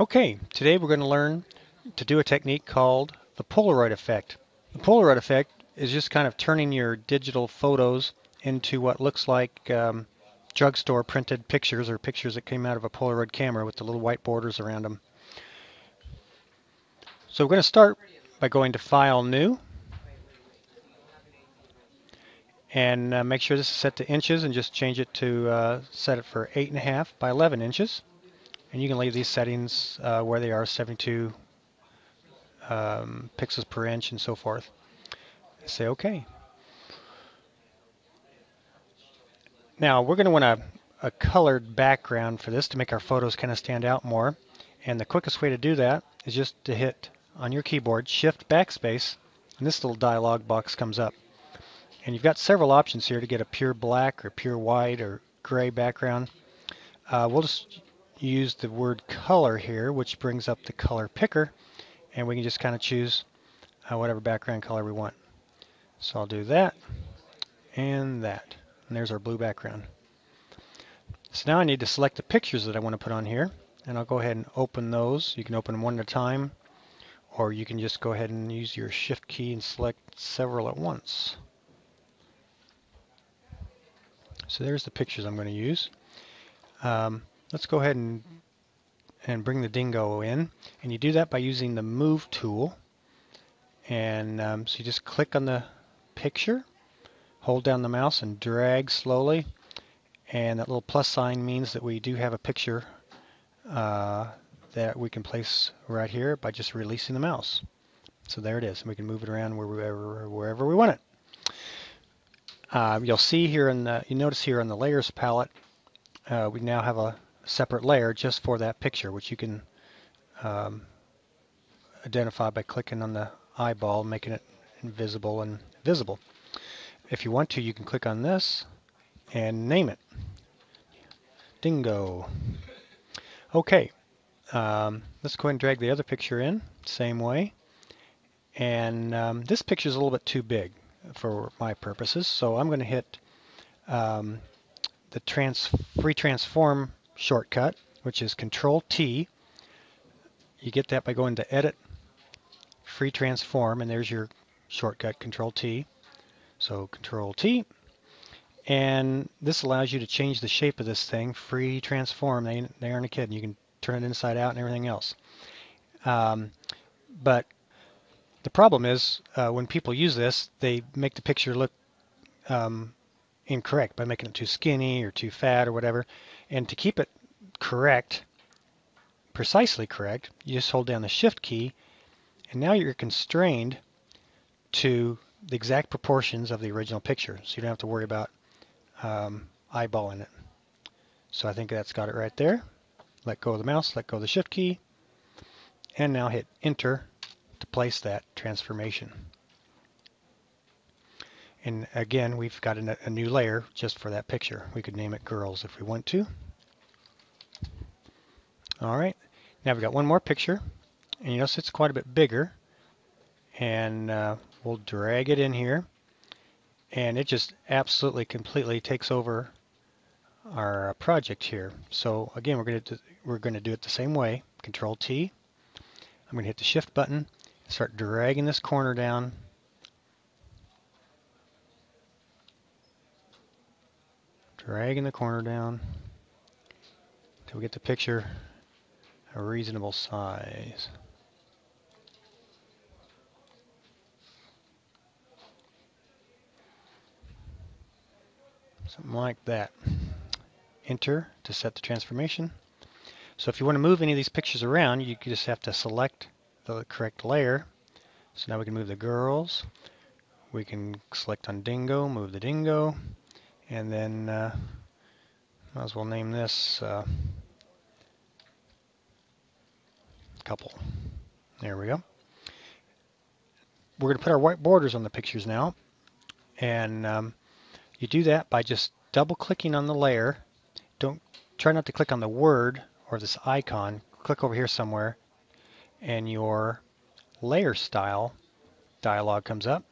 Okay, today we're going to learn to do a technique called the Polaroid effect. The Polaroid effect is just kind of turning your digital photos into what looks like drugstore printed pictures or pictures that came out of a Polaroid camera with the little white borders around them. So we're going to start by going to File, New, and make sure this is set to inches and just change it to set it for 8.5 by 11 inches. And you can leave these settings where they are, 72 pixels per inch and so forth. Say OK. Now we're going to want a colored background for this to make our photos kind of stand out more. And the quickest way to do that is just to hit on your keyboard Shift Backspace, and this little dialog box comes up. And you've got several options here to get a pure black or pure white or gray background. We'll just use the word color here, which brings up the color picker, and we can just kind of choose whatever background color we want. So I'll do that and that, and there's our blue background. So now I need to select the pictures that I want to put on here, and I'll go ahead and open those. You can open them one at a time, or you can just go ahead and use your Shift key and select several at once. So there's the pictures I'm going to use. Let's go ahead and bring the dingo in, and you do that by using the Move tool. And so you just click on the picture, hold down the mouse, and drag slowly. And that little plus sign means that we do have a picture that we can place right here by just releasing the mouse. So there it is, and we can move it around wherever we want it. You'll see here you notice here on the layers palette, we now have a separate layer just for that picture, which you can identify by clicking on the eyeball, making it invisible and visible. If you want to, you can click on this and name it Dingo. Okay, let's go ahead and drag the other picture in, same way. And this picture is a little bit too big for my purposes, so I'm going to hit the free transform shortcut, which is Control T. You get that by going to Edit, Free Transform, and there's your shortcut, Control T. So Control T. And this allows you to change the shape of this thing, free transform. They aren't kidding. You can turn it inside out and everything else. But the problem is when people use this, they make the picture look incorrect by making it too skinny or too fat or whatever. And to keep it correct, precisely correct, you just hold down the Shift key, and now you're constrained to the exact proportions of the original picture. So you don't have to worry about eyeballing it. So I think that's got it right there. Let go of the mouse, let go of the Shift key, and now hit Enter to place that transformation. And again, we've got a new layer just for that picture. We could name it Girls if we want to. All right, now we've got one more picture, and you notice it's quite a bit bigger, and we'll drag it in here, and it just absolutely completely takes over our project here. So again, we're going to do it the same way. Control T. I'm going to hit the Shift button and start dragging this corner down. Dragging the corner down until we get the picture a reasonable size. Something like that. Enter to set the transformation. So if you want to move any of these pictures around, you just have to select the correct layer. So now we can move the girls. We can select on dingo, move the dingo, and then might as well name this couple. There we go. We're going to put our white borders on the pictures now, and you do that by just double-clicking on the layer. Try not to click on the word or this icon. Click over here somewhere, and your layer style dialog comes up.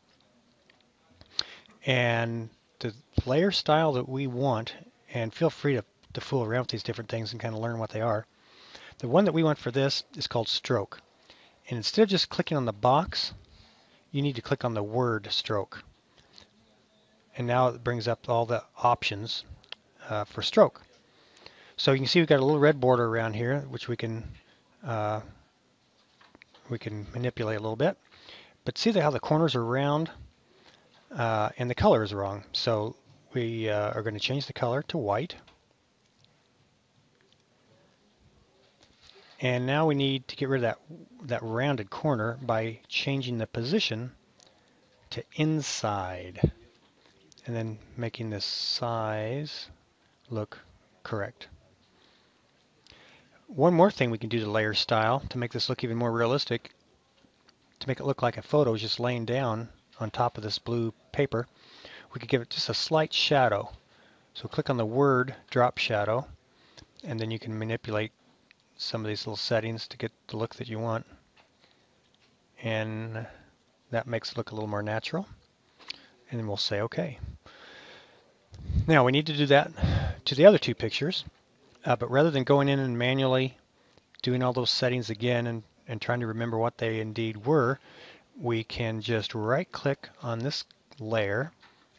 And the layer style that we want, and feel free to fool around with these different things and kind of learn what they are. The one that we want for this is called stroke. And instead of just clicking on the box, you need to click on the word stroke. And now it brings up all the options for stroke. So you can see we've got a little red border around here, which we can manipulate a little bit. But see how the corners are round and the color is wrong. So we are going to change the color to white. And now we need to get rid of that rounded corner by changing the position to inside and then making this size look correct. One more thing we can do to layer style to make this look even more realistic, to make it look like a photo is just laying down on top of this blue paper. We could give it just a slight shadow. So click on the word drop shadow, and then you can manipulate some of these little settings to get the look that you want. And that makes it look a little more natural. And then we'll say OK. Now we need to do that to the other two pictures, but rather than going in and manually doing all those settings again and trying to remember what they indeed were, we can just right click on this layer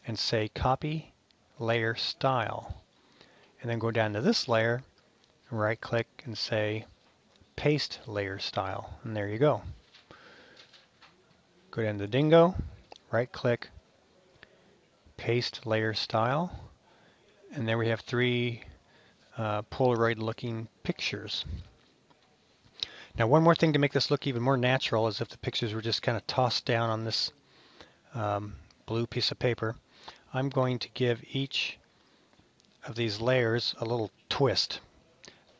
and say copy layer style, and then go down to this layer, right click and say paste layer style, and there you go. Go down to the dingo, right click, paste layer style, and there we have three Polaroid looking pictures. Now one more thing to make this look even more natural is if the pictures were just kind of tossed down on this blue piece of paper. I'm going to give each of these layers a little twist.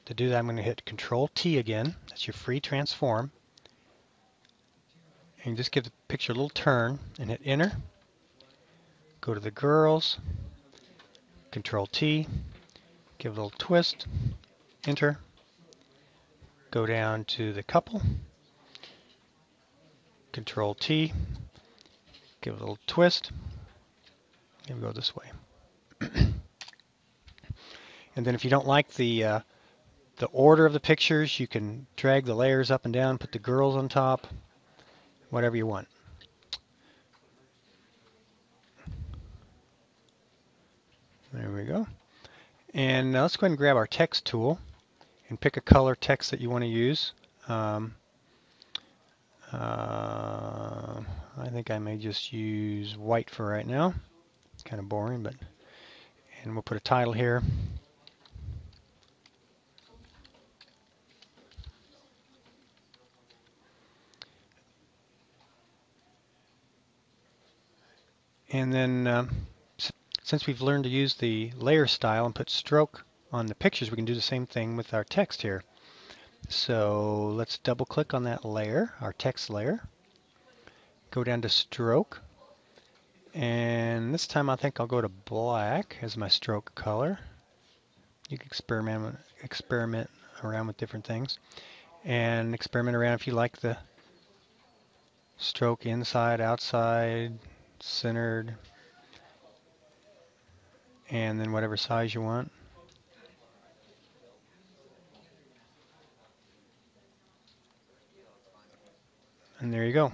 To do that, I'm going to hit Control T again. That's your free transform. And just give the picture a little turn and hit Enter. Go to the girls, Control T, give it a little twist, Enter. Go down to the couple, Control T, give it a little twist, and go this way. And then if you don't like the order of the pictures, you can drag the layers up and down, put the girls on top, whatever you want. There we go. And now let's go ahead and grab our text tool and pick a color text that you want to use. I think I may just use white for right now. It's kind of boring, but and we'll put a title here. And then since we've learned to use the layer style and put stroke on the pictures, we can do the same thing with our text here. So let's double click on that layer, our text layer. Go down to stroke. And this time I think I'll go to black as my stroke color. You can experiment around with different things. And experiment around if you like the stroke inside, outside, centered, and then whatever size you want. And there you go.